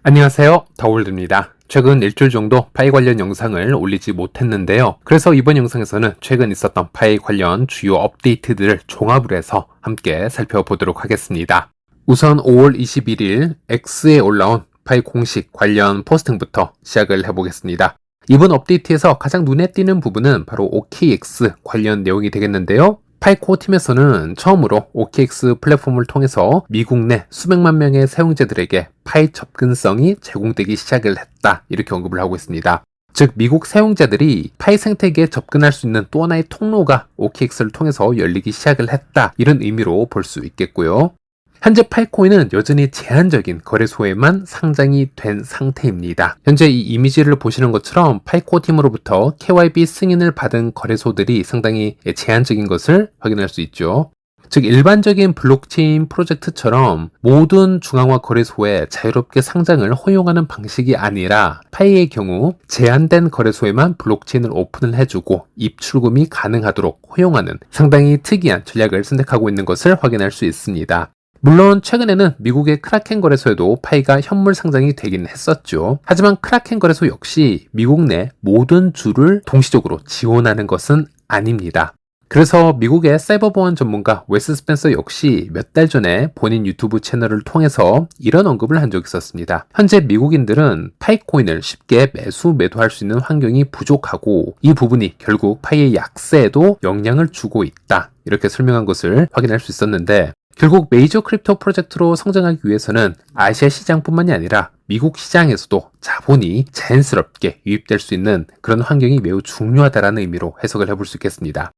안녕하세요, 더월드입니다. 최근 일주일 정도 파이 관련 영상을 올리지 못했는데요. 그래서 이번 영상에서는 최근 있었던 파이 관련 주요 업데이트들을 종합을 해서 함께 살펴보도록 하겠습니다. 우선 5월 21일 X에 올라온 파이 공식 관련 포스팅부터 시작을 해보겠습니다. 이번 업데이트에서 가장 눈에 띄는 부분은 바로 OKX 관련 내용이 되겠는데요. 파이코어 팀에서는 처음으로 OKX 플랫폼을 통해서 미국 내 수백만 명의 사용자들에게 파이 접근성이 제공되기 시작을 했다, 이렇게 언급을 하고 있습니다. 즉 미국 사용자들이 파이 생태계에 접근할 수 있는 또 하나의 통로가 OKX를 통해서 열리기 시작을 했다, 이런 의미로 볼 수 있겠고요. 현재 파이코인은 여전히 제한적인 거래소에만 상장이 된 상태입니다. 현재 이 이미지를 보시는 것처럼 파이코 팀으로부터 KYB 승인을 받은 거래소들이 상당히 제한적인 것을 확인할 수 있죠. 즉 일반적인 블록체인 프로젝트처럼 모든 중앙화 거래소에 자유롭게 상장을 허용하는 방식이 아니라 파이의 경우 제한된 거래소에만 블록체인을 오픈을 해주고 입출금이 가능하도록 허용하는 상당히 특이한 전략을 선택하고 있는 것을 확인할 수 있습니다. 물론 최근에는 미국의 크라켄 거래소에도 파이가 현물 상장이 되긴 했었죠. 하지만 크라켄 거래소 역시 미국 내 모든 주를 동시적으로 지원하는 것은 아닙니다. 그래서 미국의 사이버 보안 전문가 웨스 스펜서 역시 몇 달 전에 본인 유튜브 채널을 통해서 이런 언급을 한 적이 있었습니다. 현재 미국인들은 파이코인을 쉽게 매도할 수 있는 환경이 부족하고 이 부분이 결국 파이의 약세에도 영향을 주고 있다, 이렇게 설명한 것을 확인할 수 있었는데, 결국 메이저 크립토 프로젝트로 성장하기 위해서는 아시아 시장뿐만이 아니라 미국 시장에서도 자본이 자연스럽게 유입될 수 있는 그런 환경이 매우 중요하다는 의미로 해석을 해볼 수 있겠습니다.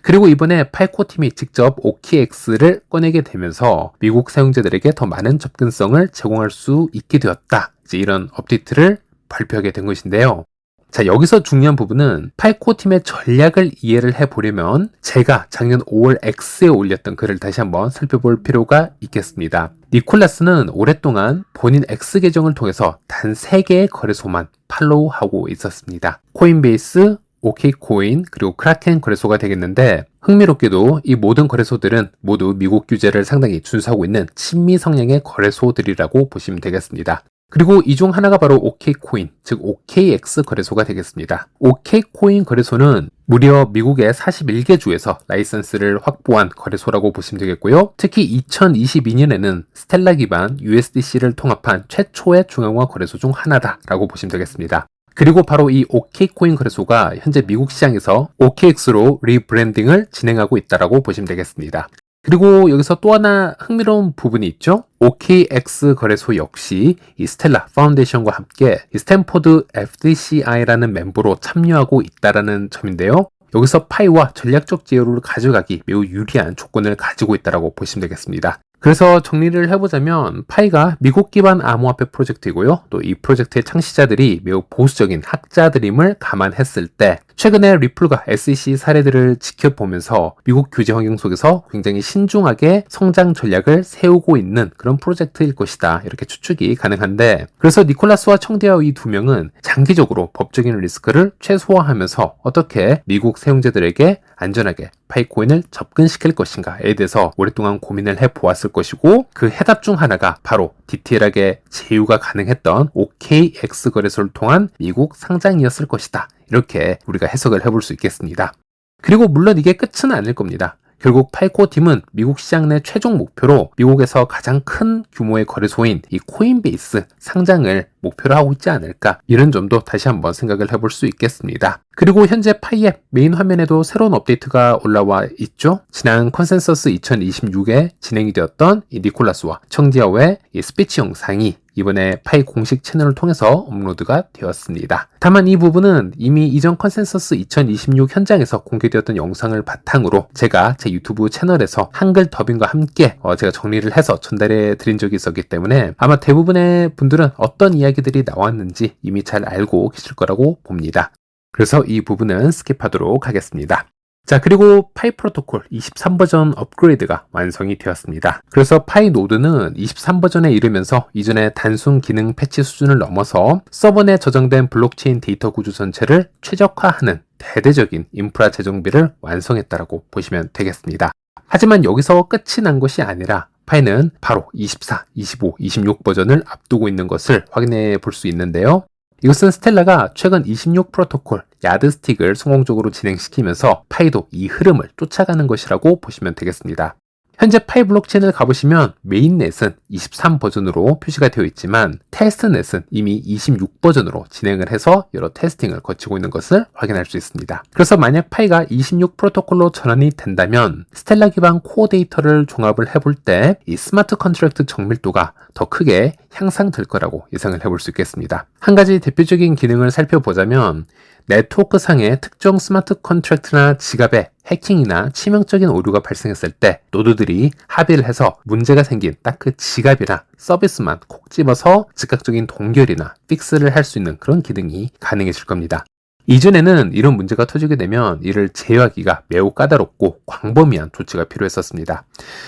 그리고 이번에 파이코 팀이 직접 OKX를 꺼내게 되면서 미국 사용자들에게 더 많은 접근성을 제공할 수 있게 되었다, 이제 이런 업데이트를 발표하게 된 것인데요. 자, 여기서 중요한 부분은 파이코 팀의 전략을 이해를 해보려면 제가 작년 5월 X에 올렸던 글을 다시 한번 살펴볼 필요가 있겠습니다. 니콜라스는 오랫동안 본인 X 계정을 통해서 단 3개의 거래소만 팔로우하고 있었습니다. 코인베이스, OK코인, 그리고 크라켄 거래소가 되겠는데, 흥미롭게도 이 모든 거래소들은 모두 미국 규제를 상당히 준수하고 있는 친미 성향의 거래소들이라고 보시면 되겠습니다. 그리고 이 중 하나가 바로 OK코인, 즉 OKX 거래소가 되겠습니다. OK코인 거래소는 무려 미국의 41개 주에서 라이선스를 확보한 거래소라고 보시면 되겠고요. 특히 2022년에는 스텔라 기반 USDC를 통합한 최초의 중앙화 거래소 중 하나다라고 보시면 되겠습니다. 그리고 바로 이 OK코인 거래소가 현재 미국 시장에서 OKX로 리브랜딩을 진행하고 있다고 보시면 되겠습니다. 그리고 여기서 또 하나 흥미로운 부분이 있죠. OKX 거래소 역시 이 스텔라 파운데이션과 함께 이 스탠포드 FDCI라는 멤버로 참여하고 있다는 점인데요. 여기서 파이와 전략적 제휴를 가져가기 매우 유리한 조건을 가지고 있다고 보시면 되겠습니다. 그래서 정리를 해보자면 파이가 미국 기반 암호화폐 프로젝트이고요. 또 이 프로젝트의 창시자들이 매우 보수적인 학자들임을 감안했을 때 최근에 리플과 SEC 사례들을 지켜보면서 미국 규제 환경 속에서 굉장히 신중하게 성장 전략을 세우고 있는 그런 프로젝트일 것이다, 이렇게 추측이 가능한데, 그래서 니콜라스와 청대와 이 두 명은 장기적으로 법적인 리스크를 최소화하면서 어떻게 미국 사용자들에게 안전하게 파이코인을 접근시킬 것인가에 대해서 오랫동안 고민을 해보았을 것이고, 그 해답 중 하나가 바로 디테일하게 제휴가 가능했던 OKX 거래소를 통한 미국 상장이었을 것이다, 이렇게 우리가 해석을 해볼 수 있겠습니다. 그리고 물론 이게 끝은 아닐 겁니다. 결국 파이코 팀은 미국 시장 내 최종 목표로 미국에서 가장 큰 규모의 거래소인 이 코인베이스 상장을 목표로 하고 있지 않을까, 이런 점도 다시 한번 생각을 해볼 수 있겠습니다. 그리고 현재 파이앱 메인 화면에도 새로운 업데이트가 올라와 있죠. 지난 컨센서스 2026에 진행이 되었던 이 니콜라스와 청지아오의 이 스피치 영상이 이번에 파이 공식 채널을 통해서 업로드가 되었습니다. 다만 이 부분은 이미 이전 컨센서스 2026 현장에서 공개되었던 영상을 바탕으로 제가 제 유튜브 채널에서 한글 더빙과 함께 제가 정리를 해서 전달해 드린 적이 있었기 때문에 아마 대부분의 분들은 어떤 이야기들이 나왔는지 이미 잘 알고 계실 거라고 봅니다. 그래서 이 부분은 스킵하도록 하겠습니다. 자, 그리고 파이 프로토콜 23버전 업그레이드가 완성이 되었습니다. 그래서 파이 노드는 23버전에 이르면서 이전의 단순 기능 패치 수준을 넘어서 서버 내 저장된 블록체인 데이터 구조 전체를 최적화하는 대대적인 인프라 재정비를 완성했다고 보시면 되겠습니다. 하지만 여기서 끝이 난 것이 아니라 파이는 바로 24, 25, 26 버전을 앞두고 있는 것을 확인해 볼 수 있는데요. 이것은 스텔라가 최근 26 프로토콜 야드스틱을 성공적으로 진행시키면서 파이도 이 흐름을 쫓아가는 것이라고 보시면 되겠습니다. 현재 파이 블록체인을 가보시면 메인넷은 23 버전으로 표시가 되어 있지만 테스트넷은 이미 26 버전으로 진행을 해서 여러 테스팅을 거치고 있는 것을 확인할 수 있습니다. 그래서 만약 파이가 26 프로토콜로 전환이 된다면 스텔라 기반 코어 데이터를 종합을 해볼 때 이 스마트 컨트랙트 정밀도가 더 크게 향상될 거라고 예상을 해볼 수 있겠습니다. 한 가지 대표적인 기능을 살펴보자면 네트워크 상의 특정 스마트 컨트랙트나 지갑에 해킹이나 치명적인 오류가 발생했을 때 노드들이 합의를 해서 문제가 생긴 딱 그 지갑이나 서비스만 콕 집어서 즉각적인 동결이나 픽스를 할 수 있는 그런 기능이 가능해질 겁니다. 이전에는 이런 문제가 터지게 되면 이를 제어하기가 매우 까다롭고 광범위한 조치가 필요했었습니다.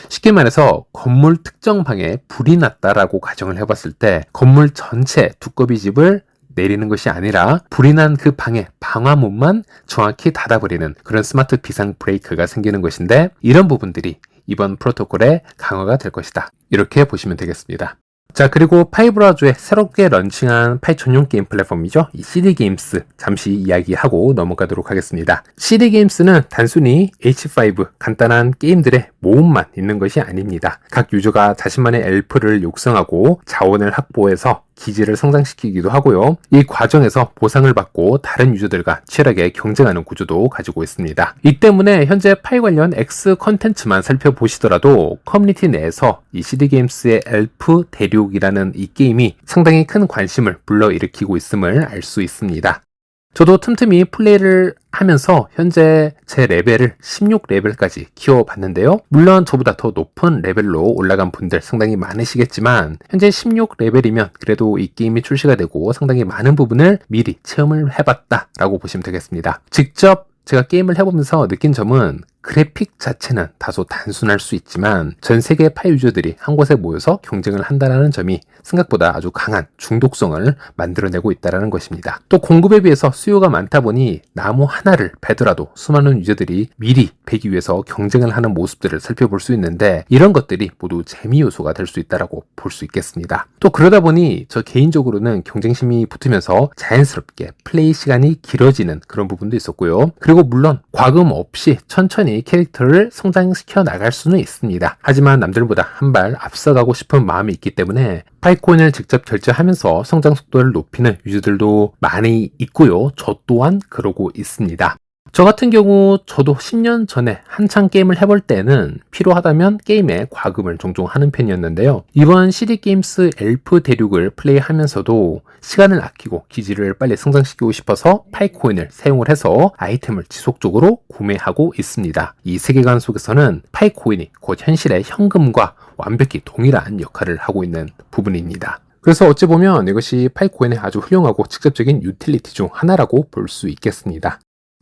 쉽게 말해서 건물 특정 방에 불이 났다라고 가정을 해봤을 때 건물 전체 두꺼비집을 내리는 것이 아니라 불이 난 그 방의 방화문만 정확히 닫아버리는 그런 스마트 비상 브레이크가 생기는 것인데 이런 부분들이 이번 프로토콜의 강화가 될 것이다. 이렇게 보시면 되겠습니다. 자, 그리고 파이 브라우저에 새롭게 런칭한 파이 전용 게임 플랫폼이죠. 이 CD 게임스 잠시 이야기하고 넘어가도록 하겠습니다. CD 게임스는 단순히 H5 간단한 게임들의 모음만 있는 것이 아닙니다. 각 유저가 자신만의 엘프를 육성하고 자원을 확보해서 기지를 성장시키기도 하고요. 이 과정에서 보상을 받고 다른 유저들과 치열하게 경쟁하는 구조도 가지고 있습니다. 이 때문에 현재 파이 관련 X 컨텐츠만 살펴보시더라도 커뮤니티 내에서 이 CD게임스의 엘프 대륙이라는 이 게임이 상당히 큰 관심을 불러일으키고 있음을 알 수 있습니다. 저도 틈틈이 플레이를 하면서 현재 제 레벨을 16레벨까지 키워봤는데요. 물론 저보다 더 높은 레벨로 올라간 분들 상당히 많으시겠지만 현재 16레벨이면 그래도 이 게임이 출시가 되고 상당히 많은 부분을 미리 체험을 해봤다라고 보시면 되겠습니다. 직접 제가 게임을 해보면서 느낀 점은 그래픽 자체는 다소 단순할 수 있지만 전 세계 파이 유저들이 한 곳에 모여서 경쟁을 한다는 점이 생각보다 아주 강한 중독성을 만들어내고 있다는 것입니다. 또 공급에 비해서 수요가 많다 보니 나무 하나를 베더라도 수많은 유저들이 미리 베기 위해서 경쟁을 하는 모습들을 살펴볼 수 있는데 이런 것들이 모두 재미 요소가 될 수 있다고 볼 수 있겠습니다. 또 그러다 보니 저 개인적으로는 경쟁심이 붙으면서 자연스럽게 플레이 시간이 길어지는 그런 부분도 있었고요. 그리고 물론 과금 없이 천천히 캐릭터를 성장시켜 나갈 수는 있습니다. 하지만 남들보다 한 발 앞서가고 싶은 마음이 있기 때문에 파이코인을 직접 결제하면서 성장 속도를 높이는 유저들도 많이 있고요. 저 또한 그러고 있습니다. 저 같은 경우 저도 10년 전에 한창 게임을 해볼 때는 필요하다면 게임에 과금을 종종 하는 편이었는데요. 이번 CD게임스 엘프 대륙을 플레이하면서도 시간을 아끼고 기지를 빨리 성장시키고 싶어서 파이코인을 사용을 해서 아이템을 지속적으로 구매하고 있습니다. 이 세계관 속에서는 파이코인이 곧 현실의 현금과 완벽히 동일한 역할을 하고 있는 부분입니다. 그래서 어찌 보면 이것이 파이코인의 아주 훌륭하고 직접적인 유틸리티 중 하나라고 볼 수 있겠습니다.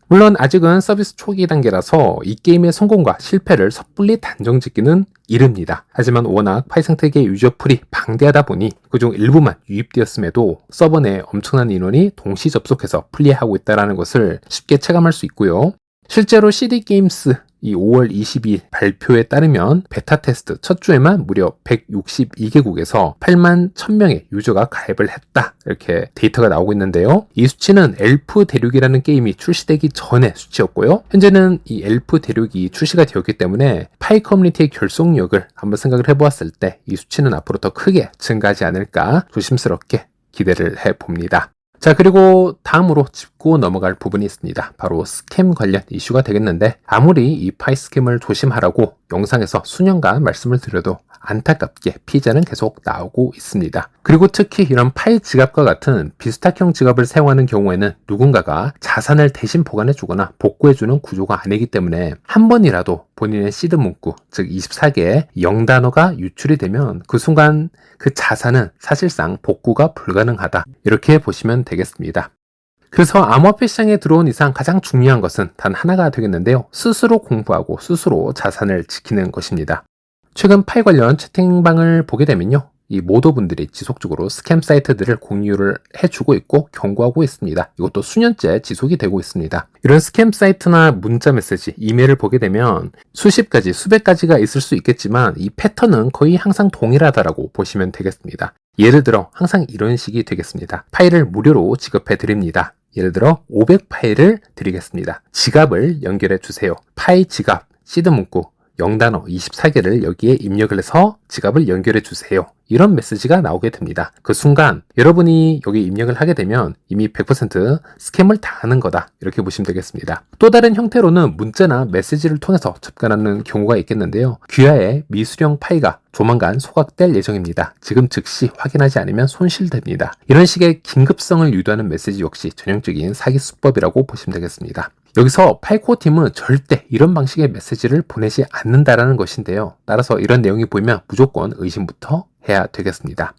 물론 아직은 서비스 초기 단계라서 이 게임의 성공과 실패를 섣불리 단정짓기는 이릅니다. 하지만 워낙 파이 생태계 유저풀이 방대하다 보니 그중 일부만 유입되었음에도 서버 내에 엄청난 인원이 동시 접속해서 플레이하고 있다는 것을 쉽게 체감할 수 있고요. 실제로 CD게임스 이 5월 22일 발표에 따르면 베타 테스트 첫 주에만 무려 162개국에서 8만 1000명의 유저가 가입을 했다. 이렇게 데이터가 나오고 있는데요. 이 수치는 엘프 대륙이라는 게임이 출시되기 전의 수치였고요. 현재는 이 엘프 대륙이 출시가 되었기 때문에 파이 커뮤니티의 결속력을 한번 생각을 해보았을 때 이 수치는 앞으로 더 크게 증가하지 않을까 조심스럽게 기대를 해봅니다. 자, 그리고 다음으로 짚고 넘어갈 부분이 있습니다. 바로 스캠 관련 이슈가 되겠는데 아무리 이 파이 스캠을 조심하라고 영상에서 수년간 말씀을 드려도 안타깝게 피해자는 계속 나오고 있습니다. 그리고 특히 이런 파이 지갑과 같은 비스탁형 지갑을 사용하는 경우에는 누군가가 자산을 대신 보관해주거나 복구해주는 구조가 아니기 때문에 한 번이라도 본인의 시드 문구, 즉 24개의 0단어가 유출이 되면 그 순간 그 자산은 사실상 복구가 불가능하다. 이렇게 보시면 되겠습니다. 그래서 암호화폐 시장에 들어온 이상 가장 중요한 것은 단 하나가 되겠는데요. 스스로 공부하고 스스로 자산을 지키는 것입니다. 최근 파이 관련 채팅방을 보게 되면요. 이 모더분들이 지속적으로 스캠 사이트들을 공유를 해주고 있고 경고하고 있습니다. 이것도 수년째 지속이 되고 있습니다. 이런 스캠 사이트나 문자 메시지, 이메일을 보게 되면 수십 가지, 수백 가지가 있을 수 있겠지만 이 패턴은 거의 항상 동일하다라고 보시면 되겠습니다. 예를 들어 항상 이런 식이 되겠습니다. 파일을 무료로 지급해 드립니다. 예를 들어 500파일을 드리겠습니다. 지갑을 연결해 주세요. 파일 지갑, 시드 문구 0단어 24개를 여기에 입력을 해서 지갑을 연결해 주세요. 이런 메시지가 나오게 됩니다. 그 순간 여러분이 여기 입력을 하게 되면 이미 100% 스캠을 당하는 거다. 이렇게 보시면 되겠습니다. 또 다른 형태로는 문자나 메시지를 통해서 접근하는 경우가 있겠는데요. 귀하의 미수령 파이가 조만간 소각될 예정입니다. 지금 즉시 확인하지 않으면 손실됩니다. 이런 식의 긴급성을 유도하는 메시지 역시 전형적인 사기 수법이라고 보시면 되겠습니다. 여기서 파이코어 팀은 절대 이런 방식의 메시지를 보내지 않는다라는 것인데요. 따라서 이런 내용이 보이면 무조건 의심부터 해야 되겠습니다.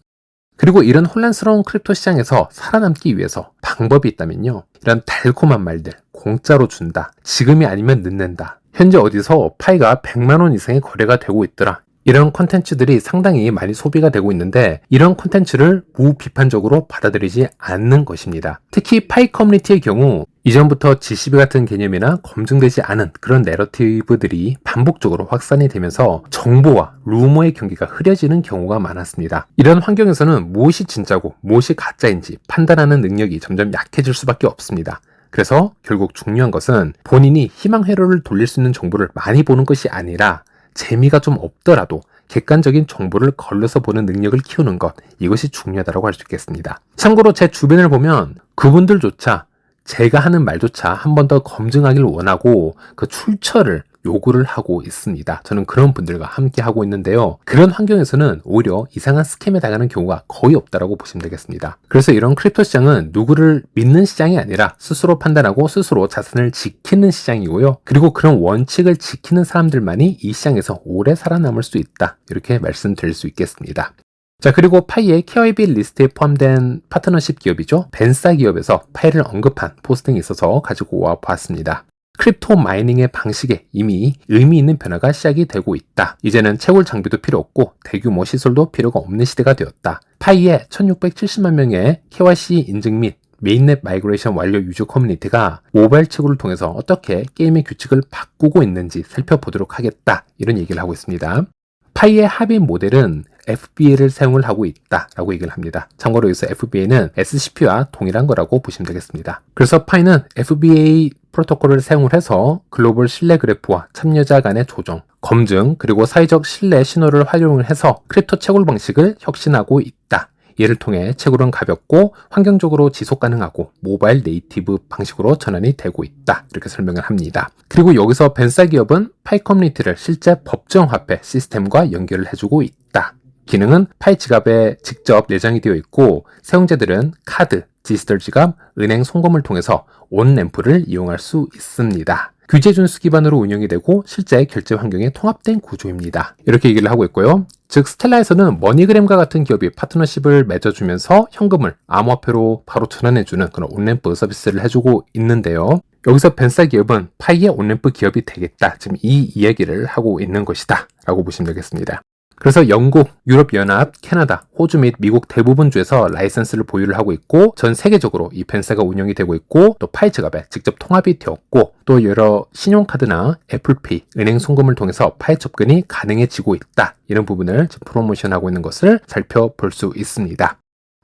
그리고 이런 혼란스러운 크립토 시장에서 살아남기 위해서 방법이 있다면요. 이런 달콤한 말들, 공짜로 준다, 지금이 아니면 늦는다, 현재 어디서 파이가 100만 원 이상의 거래가 되고 있더라. 이런 콘텐츠들이 상당히 많이 소비가 되고 있는데 이런 콘텐츠를 무비판적으로 받아들이지 않는 것입니다. 특히 파이 커뮤니티의 경우 이전부터 GCP 같은 개념이나 검증되지 않은 그런 내러티브들이 반복적으로 확산이 되면서 정보와 루머의 경계가 흐려지는 경우가 많았습니다. 이런 환경에서는 무엇이 진짜고 무엇이 가짜인지 판단하는 능력이 점점 약해질 수밖에 없습니다. 그래서 결국 중요한 것은 본인이 희망 회로를 돌릴 수 있는 정보를 많이 보는 것이 아니라 재미가 좀 없더라도 객관적인 정보를 걸러서 보는 능력을 키우는 것, 이것이 중요하다고 할 수 있겠습니다. 참고로 제 주변을 보면 그분들조차 제가 하는 말조차 한 번 더 검증하길 원하고 그 출처를 요구를 하고 있습니다. 저는 그런 분들과 함께 하고 있는데요. 그런 환경에서는 오히려 이상한 스캠에 당하는 경우가 거의 없다라고 보시면 되겠습니다. 그래서 이런 크립토 시장은 누구를 믿는 시장이 아니라 스스로 판단하고 스스로 자산을 지키는 시장이고요. 그리고 그런 원칙을 지키는 사람들만이 이 시장에서 오래 살아남을 수 있다. 이렇게 말씀드릴 수 있겠습니다. 자, 그리고 파이의 KYB 리스트에 포함된 파트너십 기업이죠. 벤사 기업에서 파이를 언급한 포스팅이 있어서 가지고 와 봤습니다. 크립토 마이닝의 방식에 이미 의미 있는 변화가 시작이 되고 있다. 이제는 채굴 장비도 필요 없고 대규모 시설도 필요가 없는 시대가 되었다. 파이의 1670만 명의 KYC 인증 및 메인넷 마이그레이션 완료 유저 커뮤니티가 모바일 채굴을 통해서 어떻게 게임의 규칙을 바꾸고 있는지 살펴보도록 하겠다. 이런 얘기를 하고 있습니다. 파이의 합의 모델은 FBA를 사용을 하고 있다라고 얘기를 합니다. 참고로 여기서 FBA는 SCP와 동일한 거라고 보시면 되겠습니다. 그래서 파이는 FBA 프로토콜을 사용을 해서 글로벌 신뢰 그래프와 참여자 간의 조정, 검증, 그리고 사회적 신뢰 신호를 활용을 해서 크립토 채굴 방식을 혁신하고 있다. 이를 통해 채굴은 가볍고 환경적으로 지속 가능하고 모바일 네이티브 방식으로 전환이 되고 있다. 이렇게 설명을 합니다. 그리고 여기서 벤사 기업은 파이 커뮤니티를 실제 법정 화폐 시스템과 연결을 해주고 있다. 기능은 파이 지갑에 직접 내장이 되어 있고 사용자들은 카드, 디지털 지갑, 은행 송금을 통해서 온램프를 이용할 수 있습니다. 규제 준수 기반으로 운영이 되고 실제 결제 환경에 통합된 구조입니다. 이렇게 얘기를 하고 있고요. 즉 스텔라에서는 머니그램과 같은 기업이 파트너십을 맺어주면서 현금을 암호화폐로 바로 전환해주는 그런 온램프 서비스를 해주고 있는데요. 여기서 벤사 기업은 파이의 온램프 기업이 되겠다. 지금 이 이야기를 하고 있는 것이다 라고 보시면 되겠습니다. 그래서 영국, 유럽연합, 캐나다, 호주 및 미국 대부분 주에서 라이선스를 보유를 하고 있고 전 세계적으로 이 벤사가 운영이 되고 있고 또 파이 지갑에 직접 통합이 되었고 또 여러 신용카드나 애플페이, 은행 송금을 통해서 파이 접근이 가능해지고 있다. 이런 부분을 프로모션하고 있는 것을 살펴볼 수 있습니다.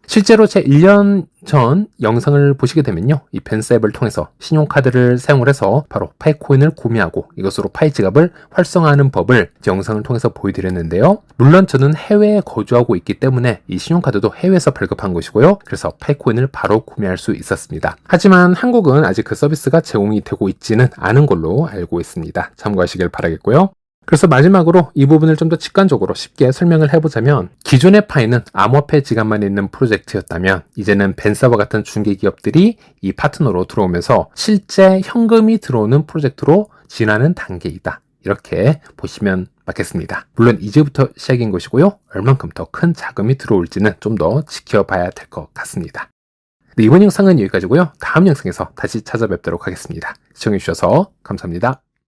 실제로 제 1년 전 영상을 보시게 되면요. 이 벤사 앱을 통해서 신용카드를 사용을 해서 바로 파이코인을 구매하고 이것으로 파이 지갑을 활성화하는 법을 제 영상을 통해서 보여드렸는데요. 물론 저는 해외에 거주하고 있기 때문에 이 신용카드도 해외에서 발급한 것이고요. 그래서 파이코인을 바로 구매할 수 있었습니다. 하지만 한국은 아직 그 서비스가 제공이 되고 있지는 않은 걸로 알고 있습니다. 참고하시길 바라겠고요. 그래서 마지막으로 이 부분을 좀 더 직관적으로 쉽게 설명을 해보자면 기존의 파이는 암호화폐 지갑만 있는 프로젝트였다면 이제는 벤사와 같은 중개기업들이 이 파트너로 들어오면서 실제 현금이 들어오는 프로젝트로 진화하는 단계이다. 이렇게 보시면 맞겠습니다. 물론 이제부터 시작인 것이고요. 얼만큼 더 큰 자금이 들어올지는 좀 더 지켜봐야 될 것 같습니다. 네, 이번 영상은 여기까지고요. 다음 영상에서 다시 찾아뵙도록 하겠습니다. 시청해주셔서 감사합니다.